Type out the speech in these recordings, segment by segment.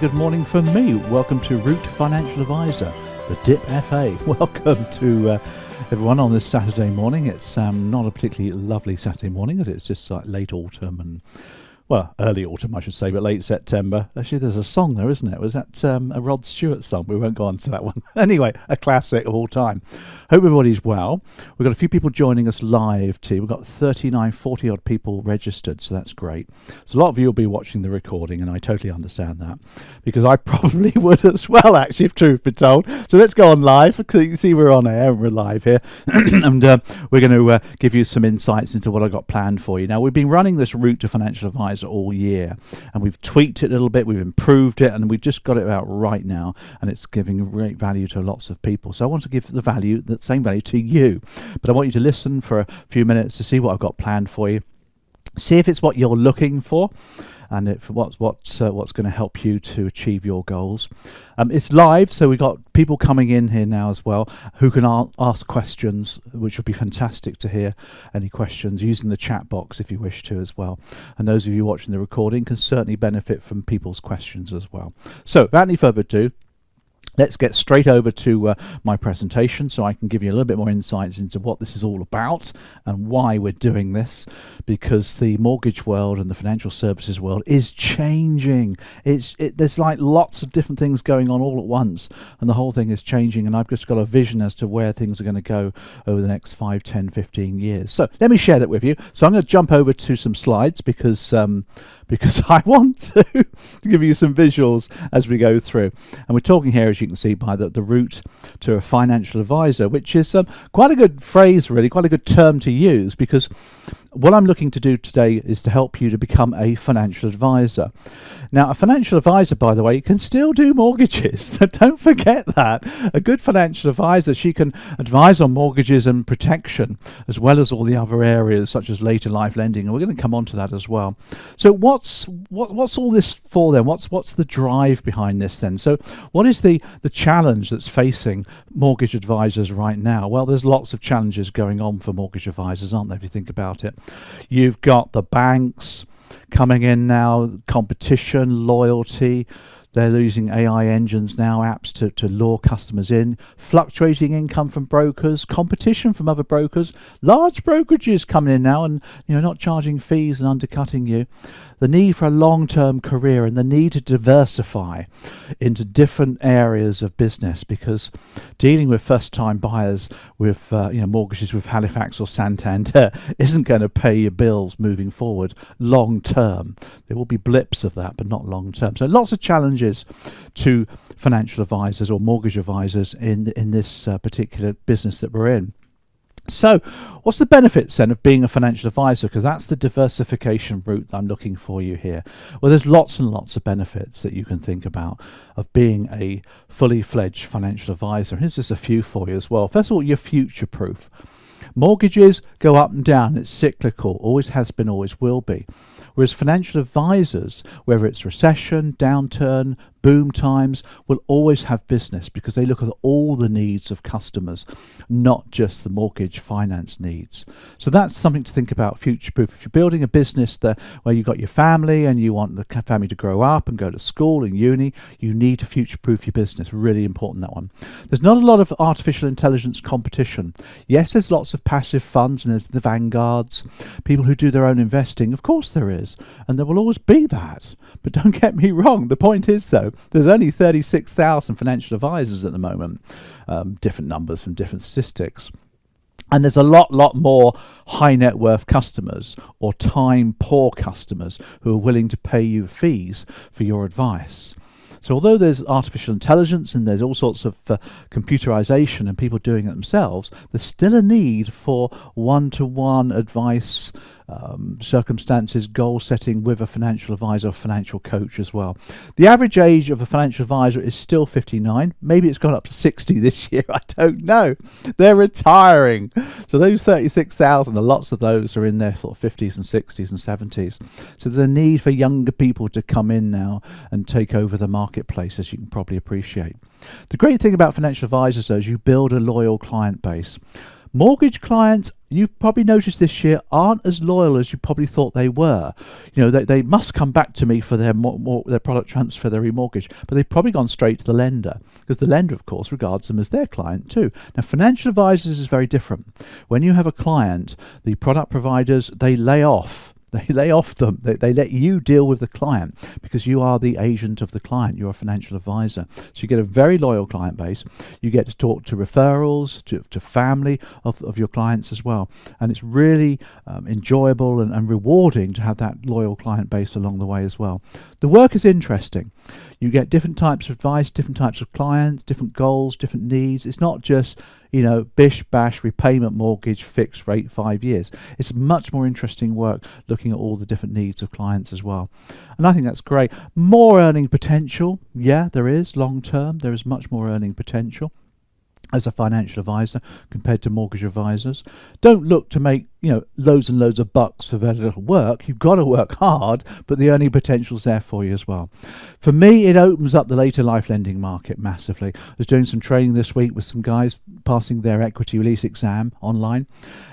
good morning from me. Welcome to Route Financial Advisor, the DIP FA. Welcome to everyone on this Saturday morning. It's not a particularly lovely Saturday morning, as it's just like late autumn and, well, early autumn I should say, but late September. Actually, there's a song there, isn't it? Was that a Rod Stewart song? We won't go on to that one. Anyway, a classic of all time. Hope everybody's well. We've got a few people joining us live too. We've got 40 odd people registered, so that's great. So a lot of you will be watching the recording, and I totally understand that, because I probably would as well, actually, if truth be told. So let's go on live, so you can see we're on air and we're live here. And we're going to give you some insights into what I've got planned for you. Now, we've been running this Route to Financial Advisor all year, and we've tweaked it a little bit, we've improved it, and we've just got it out right now, and it's giving great value to lots of people. So I want to give the value, that same value, to you, but I want you to listen for a few minutes to see what I've got planned for you, see if it's what you're looking for, and if what's going to help you to achieve your goals. It's live, so we've got people coming in here now as well who can ask questions, which would be fantastic to hear any questions using the chat box if you wish to as well. And those of you watching the recording can certainly benefit from people's questions as well. So without any further ado, let's get straight over to my presentation so I can give you a little bit more insights into what this is all about and why we're doing this, because the mortgage world and the financial services world is changing. There's like lots of different things going on all at once, and the whole thing is changing, and I've just got a vision as to where things are going to go over the next 5, 10, 15 years. So let me share that with you. So I'm going to jump over to some slides because I want to give you some visuals as we go through. And we're talking here, as you can see, by the route to a financial advisor, which is quite a good phrase, really, quite a good term to use, because what I'm looking to do today is to help you to become a financial advisor. Now, a financial advisor, by the way, can still do mortgages. Don't forget that. A good financial advisor, she can advise on mortgages and protection, as well as all the other areas, such as later life lending, and we're going to come on to that as well. So what's all this for then? What's the drive behind this then? So what is the challenge that's facing mortgage advisors right now? Well, there's lots of challenges going on for mortgage advisors, aren't there, if you think about it? You've got the banks coming in now, competition, loyalty. They're using AI engines now, apps to lure customers in, fluctuating income from brokers, competition from other brokers, large brokerages coming in now and not charging fees and undercutting you. The need for a long-term career and the need to diversify into different areas of business, because dealing with first-time buyers with mortgages with Halifax or Santander isn't going to pay your bills moving forward long-term. There will be blips of that, but not long-term. So lots of challenges to financial advisors or mortgage advisors in this particular business that we're in. So what's the benefits then of being a financial advisor? Because that's the diversification route that I'm looking for you here. Well, there's lots and lots of benefits that you can think about of being a fully fledged financial advisor. Here's just a few for you as well. First of all, you're future proof. Mortgages go up and down. It's cyclical, always has been, always will be. Whereas financial advisors, whether it's recession, downturn, boom times, will always have business, because they look at all the needs of customers, not just the mortgage finance needs. So that's something to think about, future proof. If you're building a business where you've got your family and you want the family to grow up and go to school and uni, you need to future proof your business. Really important, that one. There's not a lot of artificial intelligence competition. Yes, there's lots of passive funds and there's the vanguards, people who do their own investing. Of course there is, and there will always be that. But don't get me wrong, the point is though, there's only 36,000 financial advisors at the moment, different numbers from different statistics. And there's a lot more high net worth customers or time poor customers who are willing to pay you fees for your advice. So although there's artificial intelligence and there's all sorts of computerization and people doing it themselves, there's still a need for one-to-one advice, circumstances, goal setting with a financial advisor or financial coach as well. The average age of a financial advisor is still 59. Maybe it's gone up to 60 this year. I don't know. They're retiring. So those 36,000, lots of those are in their sort of 50s and 60s and 70s. So there's a need for younger people to come in now and take over the marketplace, as you can probably appreciate. The great thing about financial advisors, though, is you build a loyal client base. Mortgage clients, you've probably noticed this year, aren't as loyal as you probably thought they were. They must come back to me for their their product transfer, their remortgage, but they've probably gone straight to the lender, because the lender, of course, regards them as their client too. Now, financial advisors is very different. When you have a client, the product providers, they lay off. They lay off them. They let you deal with the client, because you are the agent of the client. You're a financial advisor. So you get a very loyal client base. You get to talk to referrals, to family of your clients as well. And it's really enjoyable and rewarding to have that loyal client base along the way as well. The work is interesting. You get different types of advice, different types of clients, different goals, different needs. It's not just, bish bash repayment mortgage, fixed rate, 5 years. It's much more interesting work looking at all the different needs of clients as well. And I think that's great. More earning potential. Yeah, there is long term. There is much more earning potential as a financial advisor compared to mortgage advisors. Don't look to make loads and loads of bucks for very little work. You've got to work hard, but the earning potential's there for you as well. For me, it opens up the later life lending market massively. I was doing some training this week with some guys passing their equity release exam online,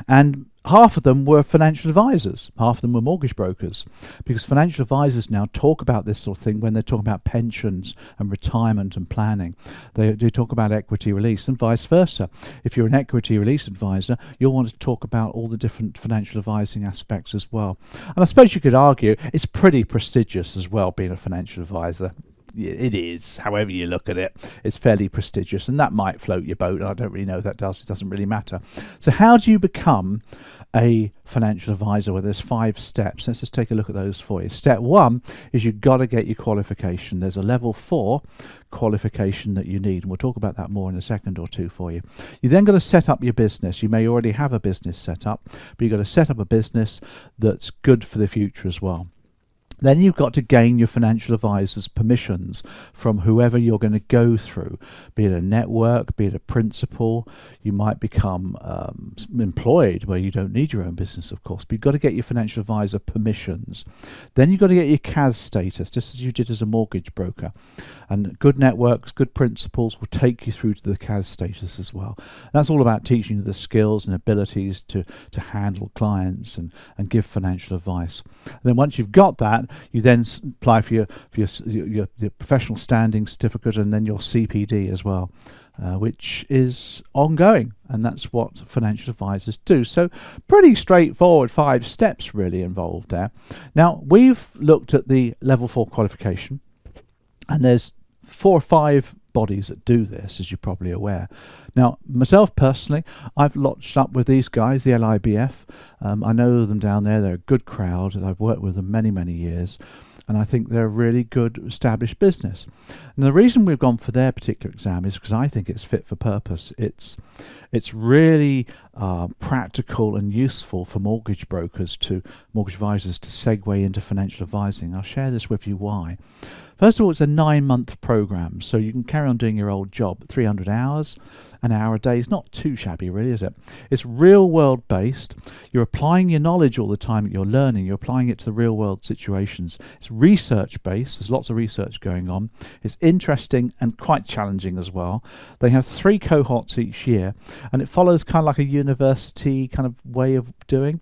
and half of them were financial advisors, half of them were mortgage brokers, because financial advisors now talk about this sort of thing when they're talking about pensions and retirement and planning. They do talk about equity release and vice versa. If you're an equity release advisor, you'll want to talk about all the different financial advising aspects as well. And I suppose you could argue it's pretty prestigious as well, being a financial advisor. It is, however you look at it, it's fairly prestigious, and that might float your boat. I don't really know if that does. It doesn't really matter. So how do you become a financial advisor? Well, there's 5 steps. Let's just take a look at those for you. Step 1 is you've got to get your qualification. There's a level 4 qualification that you need, and we'll talk about that more in a second or two for you. You then got to set up your business. You may already have a business set up, but you've got to set up a business that's good for the future as well. Then you've got to gain your financial advisor's permissions from whoever you're going to go through, be it a network, be it a principal. You might become employed where you don't need your own business, of course, but you've got to get your financial advisor permissions. Then you've got to get your CAS status, just as you did as a mortgage broker. And good networks, good principals will take you through to the CAS status as well. That's all about teaching you the skills and abilities to handle clients and give financial advice. And then once you've got that, you then apply for your professional standing certificate, and then your CPD as well, which is ongoing, and that's what financial advisors do. So pretty straightforward 5 steps really involved there. Now, we've looked at the level 4 qualification, and there's 4 or 5 bodies that do this, as you're probably aware. Now, myself personally, I've lodged up with these guys, the LIBF. I know them down there. They're a good crowd, and I've worked with them many, many years, and I think they're a really good established business. And the reason we've gone for their particular exam is because I think it's fit for purpose. It's really practical and useful for mortgage advisors to segue into financial advising. I'll share this with you why. First of all, it's a 9-month program, so you can carry on doing your old job. 300 hours, an hour a day is not too shabby, really, is it? It's real world based. You're applying your knowledge all the time that you're learning. You're applying it to the real world situations. It's research based. There's lots of research going on. It's interesting and quite challenging as well. They have 3 cohorts each year, and it follows kind of like a university kind of way of doing.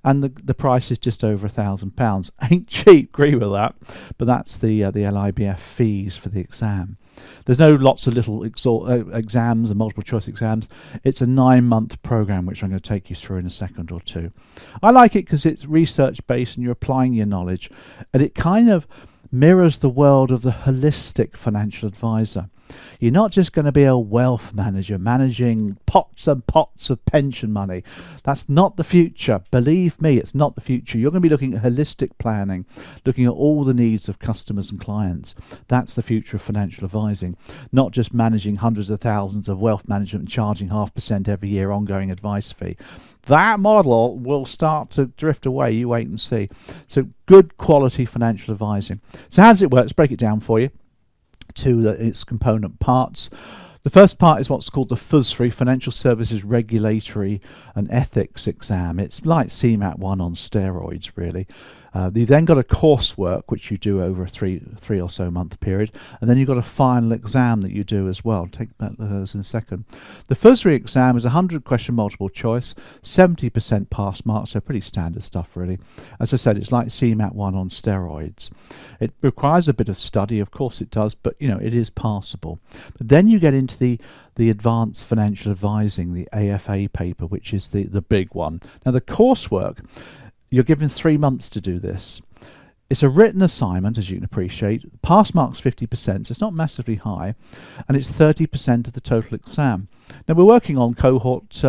And the price is just over £1,000. Ain't cheap, agree with that. But that's the LIBF fees for the exam. There's no lots of little exams and multiple choice exams. It's a 9-month program, which I'm going to take you through in a second or two. I like it because it's research based and you're applying your knowledge, and it kind of mirrors the world of the holistic financial advisor. You're not just going to be a wealth manager managing pots and pots of pension money. That's not the future. Believe me, it's not the future. You're going to be looking at holistic planning, looking at all the needs of customers and clients. That's the future of financial advising, not just managing hundreds of thousands of wealth management and charging 0.5% every year ongoing advice fee. That model will start to drift away. You wait and see. So good quality financial advising. So how does it work? Let's break it down for you to its component parts. The first part is what's called the FUSRI, Financial Services Regulatory and Ethics exam. It's like CMAT 1 on steroids, really. You then got a coursework, which you do over a three or so month period, and then you've got a final exam that you do as well. I'll take those in a second. The FUSRI exam is 100 question multiple choice, 70% pass marks, so pretty standard stuff, really. As I said, it's like CMAT 1 on steroids. It requires a bit of study, of course it does, but it is passable. But then you get into the advanced financial advising, the AFA paper, which is the big one. Now the coursework, you're given 3 months to do this. It's a written assignment, as you can appreciate. Pass marks 50%, so it's not massively high, and it's 30% of the total exam. Now we're working on cohort 2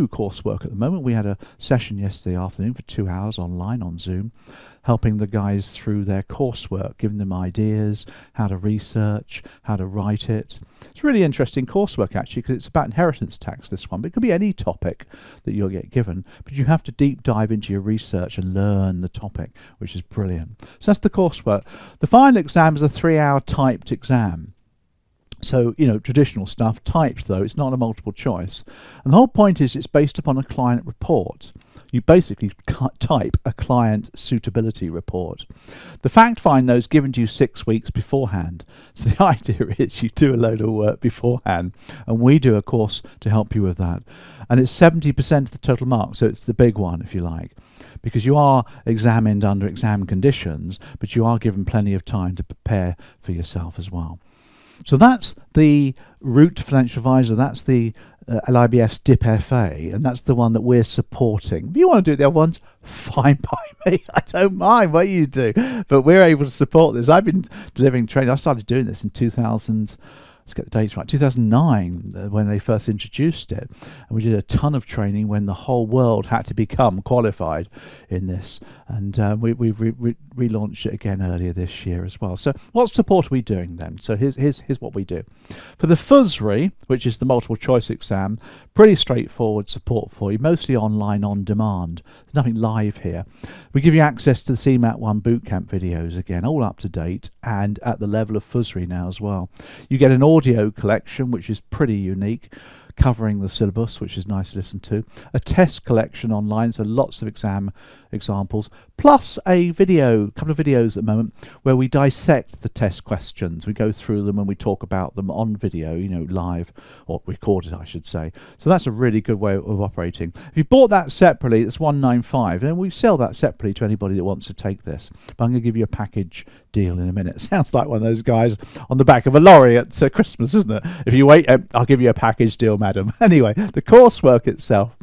coursework at the moment. We had a session yesterday afternoon for 2 hours online on Zoom, helping the guys through their coursework, giving them ideas, how to research, how to write it. It's really interesting coursework actually, because it's about inheritance tax, this one, but it could be any topic that you'll get given, but you have to deep dive into your research and learn the topic, which is brilliant. So that's the coursework. The final exam is a 3-hour typed exam. So, traditional stuff, typed though, it's not a multiple choice. And the whole point is it's based upon a client report. You basically type a client suitability report. The fact find, though, is given to you 6 weeks beforehand. So the idea is you do a load of work beforehand, and we do a course to help you with that. And it's 70% of the total mark, so it's the big one, if you like, because you are examined under exam conditions, but you are given plenty of time to prepare for yourself as well. So that's the route to financial advisor. That's the LIBF's DIP FA, and that's the one that we're supporting. If you want to do the other ones, fine by me. I don't mind what you do, but we're able to support this. I've been delivering training. I started doing this in 2000. Let's get the dates right. 2009, when they first introduced it, and we did a ton of training when the whole world had to become qualified in this, and we've relaunched it again earlier this year as well. So what support are we doing then? So here's what we do. For the FUSRI, which is the multiple choice exam, pretty straightforward support for you, mostly online on demand. There's nothing live here. We give you access to the CMAT 1 bootcamp videos, again, all up to date and at the level of FUSRI now as well. You get an audio collection, which is pretty unique, covering the syllabus, which is nice to listen to. A test collection online, so lots of exam examples, plus a couple of videos at the moment where we dissect the test questions. We go through them and we talk about them on video, live, or recorded, I should say. So that's a really good way of operating. If you bought that separately, it's $195, and we sell that separately to anybody that wants to take this. But I'm going to give you a package deal in a minute. Sounds like one of those guys on the back of a lorry at Christmas, isn't it? If you wait, I'll give you a package deal, madam. Anyway, the coursework itself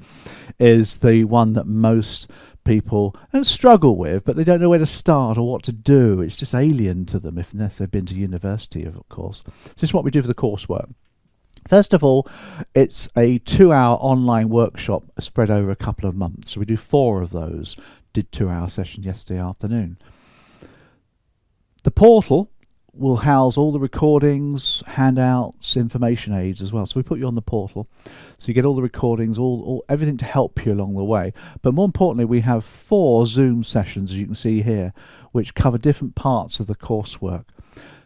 is the one that most people don't struggle with, but they don't know where to start or what to do. It's just alien to them, unless they've been to university, of course. So this is what we do for the coursework. First of all, it's a 2-hour online workshop spread over a couple of months. So we do 4 of those. Did 2-hour session yesterday afternoon. The portal will house all the recordings, handouts, information aids as well. So we put you on the portal, so you get all the recordings, all everything to help you along the way. But more importantly, we have 4 Zoom sessions, as you can see here, which cover different parts of the coursework.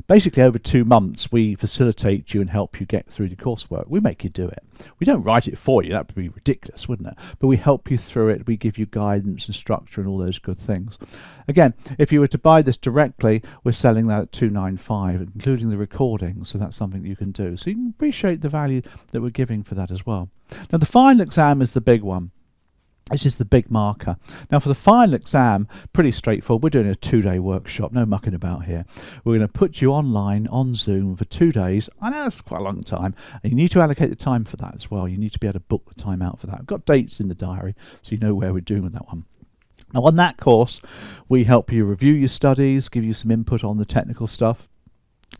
Basically, over 2 months, we facilitate you and help you get through the coursework. We make you do it. We don't write it for you. That would be ridiculous, wouldn't it? But we help you through it. We give you guidance and structure and all those good things. Again, if you were to buy this directly, we're selling that at $295, including the recording. So that's something that you can do. So you can appreciate the value that we're giving for that as well. Now, the final exam is the big one. This is the big marker. Now for the final exam, pretty straightforward. We're doing a 2-day workshop, no mucking about here. We're going to put you online on Zoom for 2 days. I know that's quite a long time, and you need to allocate the time for that as well. You need to be able to book the time out for that. I've got dates in the diary, so you know where we're doing with that one. Now on that course, we help you review your studies, give you some input on the technical stuff.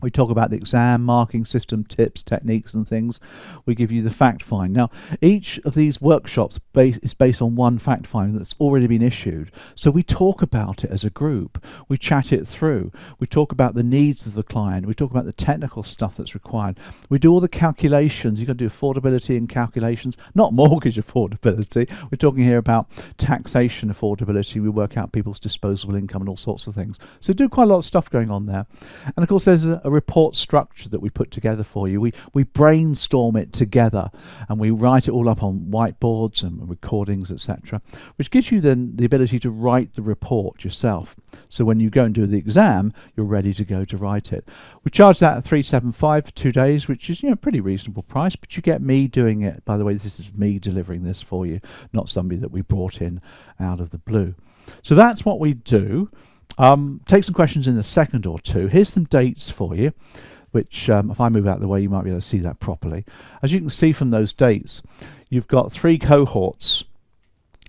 We talk about the exam marking system, tips, techniques and things. We give you the fact find. Now, each of these workshops is based on one fact find that's already been issued. So we talk about it as a group. We chat it through. We talk about the needs of the client. We talk about the technical stuff that's required. We do all the calculations. You've got to do affordability and calculations, not mortgage affordability. We're talking here about taxation affordability. We work out people's disposable income and all sorts of things. So do quite a lot of stuff going on there. And of course, there's a report structure that we put together for you. We brainstorm it together, and we write it all up on whiteboards and recordings, etc., which gives you then the ability to write the report yourself. So when you go and do the exam, you're ready to go to write it. We charge that at $375 for 2 days, which is, a pretty reasonable price, but you get me doing it. By the way, this is me delivering this for you, not somebody that we brought in out of the blue. So that's what we do. Take some questions in a second or two. Here's some dates for you, which if I move out of the way, you might be able to see that properly. As you can see from those dates, you've got 3 cohorts,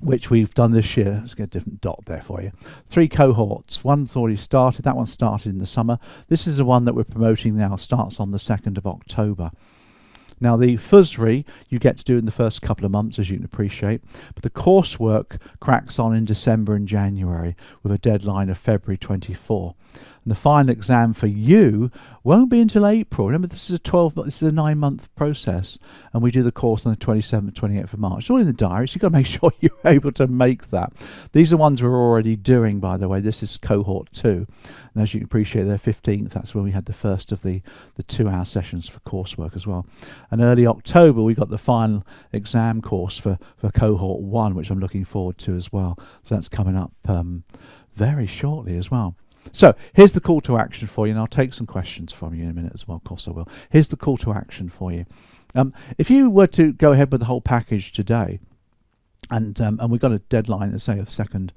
which we've done this year. Let's get a different dot there for you. 3 cohorts. One's already started. That one started in the summer. This is the one that we're promoting now. Starts on the 2nd of October. Now, the FUSRI you get to do in the first couple of months, as you can appreciate, but the coursework cracks on in December and January with a deadline of February 24. And the final exam for you won't be until April. Remember, this is a 9-month process, and we do the course on the 27th, 28th of March. It's all in the diary, so you've got to make sure you're able to make that. These are ones we're already doing, by the way. This is cohort 2. And as you can appreciate, they're 15th. That's when we had the first of the 2-hour sessions for coursework as well. And early October, we got the final exam course for cohort 1, which I'm looking forward to as well. So that's coming up very shortly as well. So here's the call to action for you, and I'll take some questions from you in a minute as well. Of course I will. Here's the call to action for you. If you were to go ahead with the whole package today, and we've got a deadline, let's say, of 2nd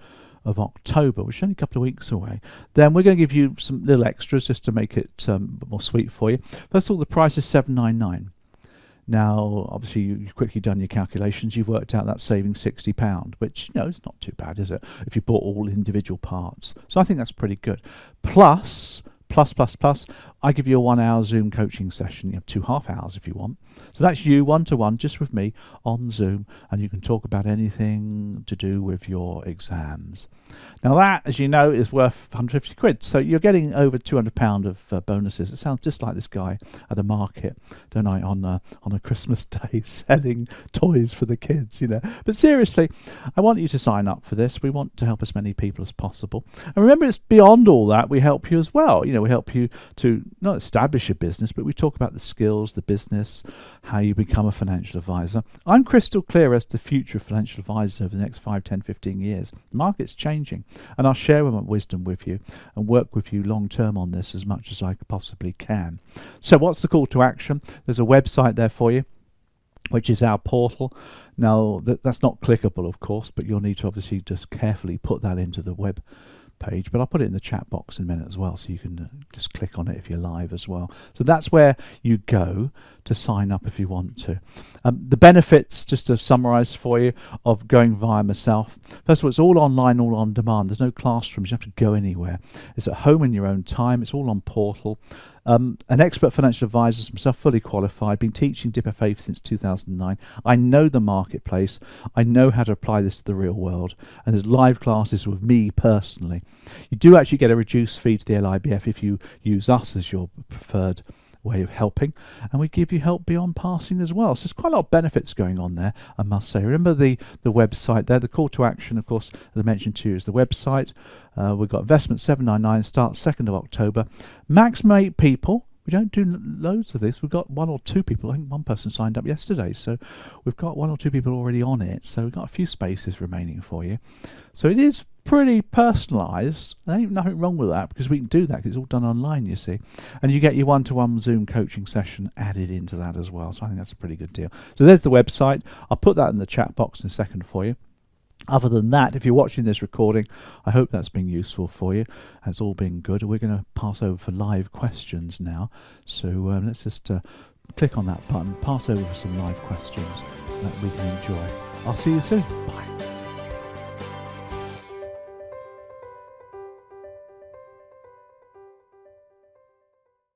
of October, which is only a couple of weeks away, then we're going to give you some little extras just to make it a bit more sweet for you. First of all, the price is $799. Now, obviously, you've quickly done your calculations. You've worked out that saving £60, which, it's not too bad, is it, if you bought all individual parts. So I think that's pretty good. Plus, I give you a 1-hour Zoom coaching session. You have 2 half hours if you want. So that's you one-to-one, just with me on Zoom, and you can talk about anything to do with your exams. Now that, as you know, is worth 150 quid. So you're getting over £200 of bonuses. It sounds just like this guy at a market, don't I, on a Christmas day selling toys for the kids, But seriously, I want you to sign up for this. We want to help as many people as possible. And remember, it's beyond all that. We help you as well. We help you to not establish your business, but we talk about the skills, the business, how you become a financial advisor. I'm crystal clear as to the future of financial advisors over the next 5, 10, 15 years. The market's changing, and I'll share my wisdom with you and work with you long term on this as much as I possibly can. So what's the call to action? There's a website there for you, which is our portal. Now, that's not clickable, of course, but you'll need to obviously just carefully put that into the web page, but I'll put it in the chat box in a minute as well, so you can just click on it if you're live as well. So that's where you go to sign up if you want to. The benefits, just to summarize for you, of going via myself. First of all, it's all online, all on demand. There's no classrooms. You don't have to go anywhere. It's at home in your own time. It's all on portal. An expert financial advisor, myself, fully qualified, been teaching Dip FA since 2009. I know the marketplace. I know how to apply this to the real world. And there's live classes with me personally. You do actually get a reduced fee to the LIBF if you use us as your preferred way of helping, and we give you help beyond passing as well. So there's quite a lot of benefits going on there, I must say. Remember the website there. The call to action, of course, as I mentioned to you, is the website. We've got investment $799, starts 2nd of October. Maximum 8 people. We don't do loads of this. We've got 1 or 2 people. I think one person signed up yesterday, so we've got 1 or 2 people already on it. So we've got a few spaces remaining for you. So it is pretty personalised. There ain't nothing wrong with that, because we can do that because it's all done online, you see. And you get your 1-to-1 Zoom coaching session added into that as well. So I think that's a pretty good deal. So there's the website. I'll put that in the chat box in a second for you. Other than that, if you're watching this recording, I hope that's been useful for you. It's all been good. We're going to pass over for live questions now. So let's just click on that button, pass over for some live questions that we can enjoy. I'll see you soon. Bye.